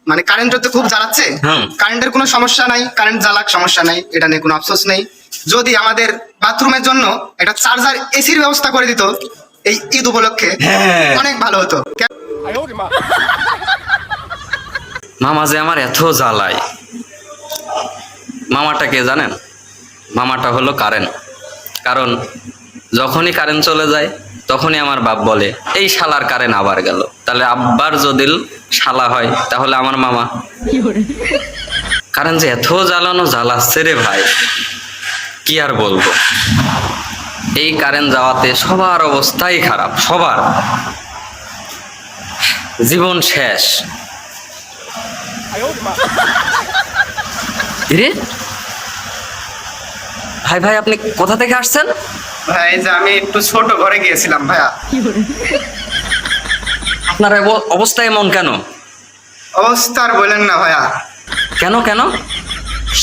মানে কারেন্ট তো খুব জ্বালাচ্ছে। কারেন্টের কোনো সমস্যা নাই, কারেন্ট জ্বালাক সমস্যা নাই, এটা নিয়ে কোনো আফসোস নেই। যদি আমাদের বাথরুমের জন্য একটা চার্জার এসির ব্যবস্থা করে দিত এই ঈদ উপলক্ষে অনেক ভালো হতো। মামা যে আমার এত জ্বালায়, মামাটা কে জানেন? মামাটা হলো কারেন্ট। কারণ যখনই কারেন্ট চলে যায় তখনই আমার বাপ বলে এই শালার কারেন্ট আবার গেল। তাহলে আব্বার যদি শালা হয় তাহলে আমার মামা। কারেন্ট যে এত জ্বালানো জ্বালাচ্ছে রে ভাই, কি আর বলবো। এই কারেন্ট যাওয়াতে সবার অবস্থাই খারাপ, সবার জীবন শেষ। রে ভাই ভাই আপনি কোথা থেকে আসছেন? ভাই যে আমি একটু ছোট ঘরে গিয়েছিলাম ভাইয়া। আপনার অবস্থা এমন কেন? অবস্থা আর বলেন না ভাইয়া। কেন কেন?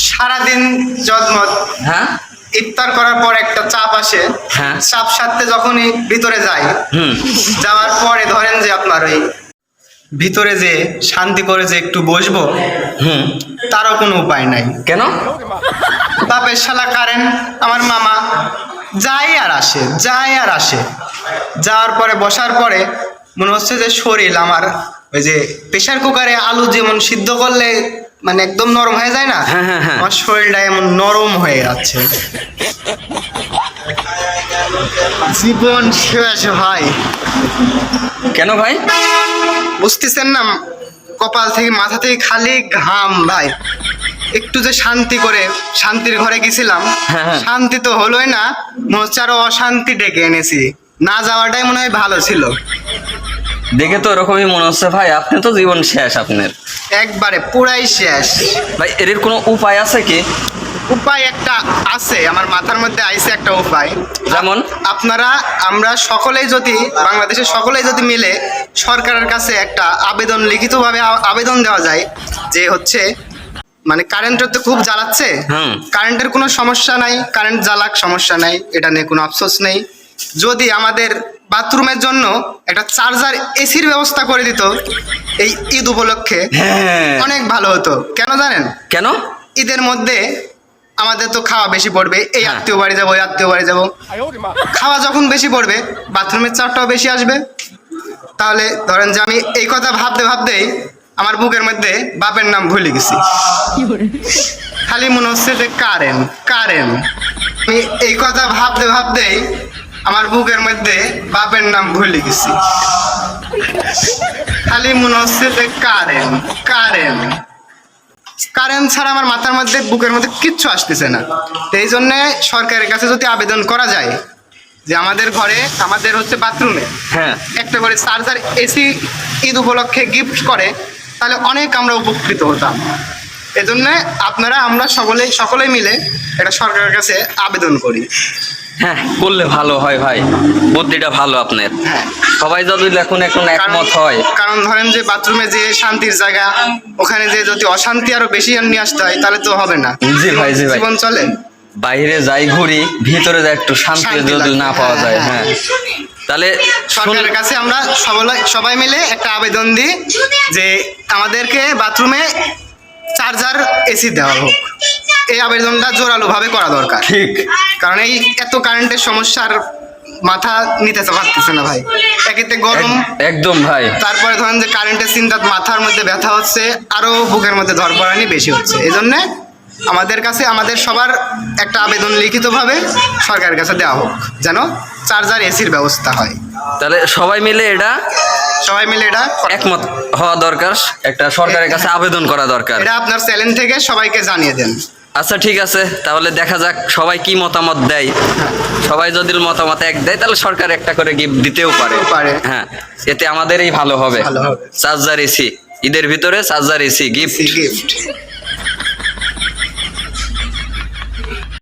সারাদিন জজমত, হ্যাঁ ইফতার করার পর একটা চাপ আসে। হ্যাঁ। চাপ সারতে যখনই ভিতরে যাই, হুম যাওয়ার পরে ধরেন যে আপনার ওই ভিতরে যে শান্তি করে যে একটু বসবো, তারও কোনো উপায় নাই। কেন? বাপের শালা কারেন্ট, আমার মামা যায় আর আসে, যায় আর আসে। যাওয়ার পরে বসার পরে মনে হচ্ছে যে শরীর আমার ওই যে প্রেশার কুকারে আলু যেমন সিদ্ধ করলে মানে একদম নরম হয়ে যায় না, হ্যাঁ, হ্যাঁ, হ্যাঁ। আমার শরীরটা এমন নরম হয়ে যাচ্ছে। জীবন শেষ ভাই। কেন ভাই? বুঝতেছেন না, কপাল থেকে মাথা থেকে খালি ঘাম ভাই। একটু যে শান্তি করে শান্তির ঘরে গেছিলাম, হ্যাঁ। শান্তি তো হলোই না, মনে হচ্ছে আরো অশান্তি ডেকে এনেছি। না যাওয়াটাই মনে হয় ভালো ছিল। দেখে তো এরকমই মনে হচ্ছে ভাই, আপনি তো জীবন শেষ আপনার। একবারে পুরাই শেষ ভাই এর কোনো উপায় আছে কি? উপায় একটা আছে, আমার মাথার মধ্যে আইছে একটা উপায়। যেমন? আপনারা আমরা সকলেই যদি, বাংলাদেশের সকলেই যদি মিলে সরকারের কাছে একটা আবেদন, লিখিতভাবে আবেদন দেওয়া যায় যে হচ্ছে মানে কারেন্টের তো খুব জ্বালাচ্ছে, কারেন্টের কোনো সমস্যা নাই, কারেন্ট জ্বালাক সমস্যা নাই, এটা নিয়ে কোনো আফসোস নেই। যদি আমাদের বাথরুমের জন্য একটা চার্জার এসির ব্যবস্থা করে দিত এই ঈদ উপলক্ষে অনেক ভালো হতো। কেন জানেন? কেন? ঈদের মধ্যে আমাদের তো খাওয়া বেশি পড়বে, এই আত্মীয় বাড়ি যাবো, ওই আত্মীয় বাড়ি যাবো, খাওয়া যখন বেশি পড়বে বাথরুমের চাপটাও বেশি আসবে। তাহলে ধরেন যে আমি এই কথা ভাবতে ভাবতেই আমার বুকের মধ্যে বাপের নাম ভুলে গেছি। খালি মনে হচ্ছে যে কারেন্ট কারেন্ট। আমি এই কথা ভাবতে ভাবতেই আমার বুকের মধ্যে বাপের নাম ভুলে গেছি। খালি মনে হচ্ছে যে কারেন্ট কারেন্ট। কারেন্ট ছাড়া আমার মাথার মধ্যে, বুকের মধ্যে কিচ্ছু আসতেছে না। এই জন্যে সরকারের কাছে যদি আবেদন করা যায় যে আমাদের ঘরে, আমাদের হচ্ছে বাথরুমে একটা করে চার্জার এসি ঈদ উপলক্ষে গিফট করে, তাহলে অনেক আমরা উপকৃত হতাম। এজন্য আপনারা আমরা সকলেই মিলে এটা সরকারের কাছে আবেদন করি। হ্যাঁ করলে ভালো হয় ভাই, বুদ্ধিটা ভালো আপনার। হ্যাঁ, সবাই যদি এখন একমত হয়। কারণ ধরেন যে বাথরুমে যে শান্তির জায়গা, ওখানে যে যদি অশান্তি আরো বেশি নিয়ে আসতে হয় তাহলে তো হবে না। জি ভাই, জি ভাই। জীবন চলে, বাইরে যাই ঘুরি, ভিতরে যাই একটু শান্তি যদি না পাওয়া যায়, হ্যাঁ তাহলে সরকারের কাছে আমরা সবাই মিলে একটা আবেদন দিই যে আমাদেরকে বাথরুমে চার্জার এসি দেওয়া হোক। এই আবেদনটা জোরালো ভাবে করা দরকার। ঠিক। কারণ এই এত কারেন্টের সমস্যার মাথা নিতে পারতেছে না ভাই। একেতে গরম একদম ভাই, তারপরে ধরেন যে কারেন্টের চিন্তা মাথার মধ্যে ব্যথা হচ্ছে, আরো বুকের মধ্যে ধরপড়ানি বেশি হচ্ছে। এই জন্যে আমাদের কাছে, আমাদের সবার একটা আবেদন লিখিতভাবে সরকারের কাছে দেওয়া হোক যেন চার্জার এসির ব্যবস্থা হয়। তাহলে সবাই মিলে এটা একমত হওয়া দরকার, একটা সরকারের কাছে আবেদন করা দরকার। এটা আপনার চ্যানেল থেকে সবাইকে জানিয়ে দেন। আচ্ছা ঠিক আছে, তাহলে দেখা যাক সবাই কি মতামত দেয়। সবাই যদি মতামত এক দেয় তাহলে সরকার একটা করে গিফট দিতেও পারে। হ্যাঁ, এতে আমাদেরই ভালো হবে। চার্জার এসি, ঈদের ভিতরে চার্জার এসি গিফট।